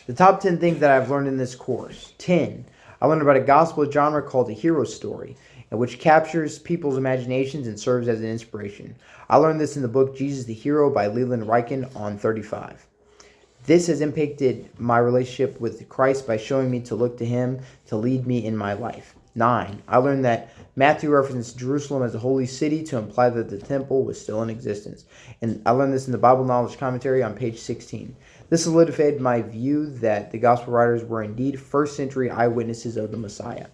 The top 10 things that I've learned in this course. 10. I learned about a gospel genre called a hero story, which captures people's imaginations and serves as an inspiration. I learned this in the book Jesus the Hero by Leland Ryken on 35. This has impacted my relationship with Christ by showing me to look to Him to lead me in my life. 9. I learned that Matthew referenced Jerusalem as a holy city to imply that the temple was still in existence. And I learned this in the Bible Knowledge Commentary on page 16. This solidified my view that the gospel writers were indeed first century eyewitnesses of the Messiah.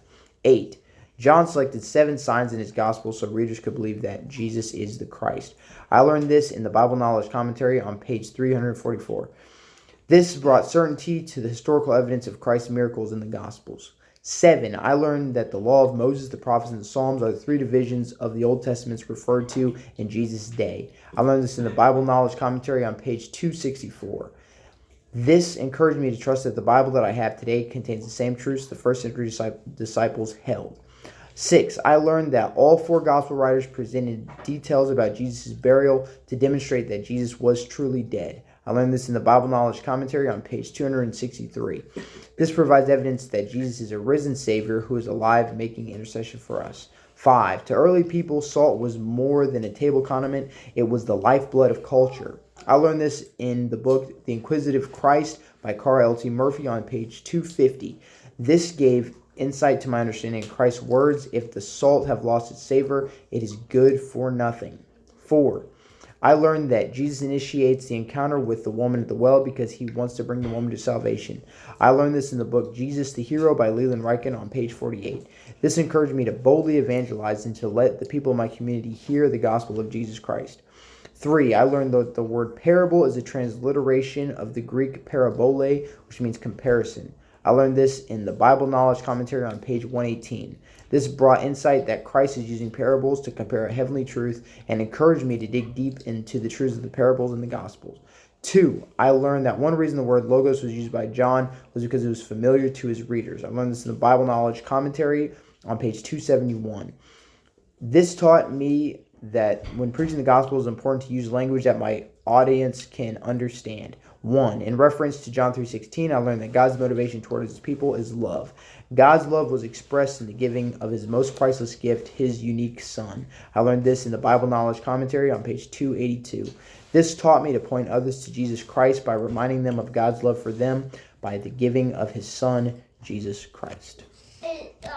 8. John selected 7 signs in his gospel so readers could believe that Jesus is the Christ. I learned this in the Bible Knowledge Commentary on page 344. This brought certainty to the historical evidence of Christ's miracles in the Gospels. 7. I learned that the law of Moses, the prophets, and the Psalms are the 3 divisions of the Old Testament referred to in Jesus' day. I learned this in the Bible Knowledge Commentary on page 264. This encouraged me to trust that the Bible that I have today contains the same truths the first century disciples held. 6. I learned that all 4 gospel writers presented details about Jesus' burial to demonstrate that Jesus was truly dead. I learned this in the Bible Knowledge Commentary on page 263. This provides evidence that Jesus is a risen Savior who is alive making intercession for us. 5. To early people, salt was more than a table condiment. It was the lifeblood of culture. I learned this in the book The Inquisitive Christ by Carl L.T. Murphy on page 250. This gave insight to my understanding of Christ's words, if the salt have lost its savor, it is good for nothing. 4. I learned that Jesus initiates the encounter with the woman at the well because he wants to bring the woman to salvation. I learned this in the book Jesus the Hero by Leland Ryken on page 48. This encouraged me to boldly evangelize and to let the people in my community hear the gospel of Jesus Christ. 3. I learned that the word parable is a transliteration of the Greek parabole, which means comparison. I learned this in the Bible Knowledge Commentary on page 118. This brought insight that Christ is using parables to compare a heavenly truth and encouraged me to dig deep into the truths of the parables in the Gospels. 2. I learned that one reason the word logos was used by John was because it was familiar to his readers. I learned this in the Bible Knowledge Commentary on page 271. This taught me that when preaching the gospel, it's important to use language that my audience can understand. 1. In reference to John 3:16, I learned that God's motivation toward his people is love. God's love was expressed in the giving of his most priceless gift, his unique Son. I learned this in the Bible Knowledge Commentary on page 282. This taught me to point others to Jesus Christ by reminding them of God's love for them by the giving of his Son, Jesus Christ.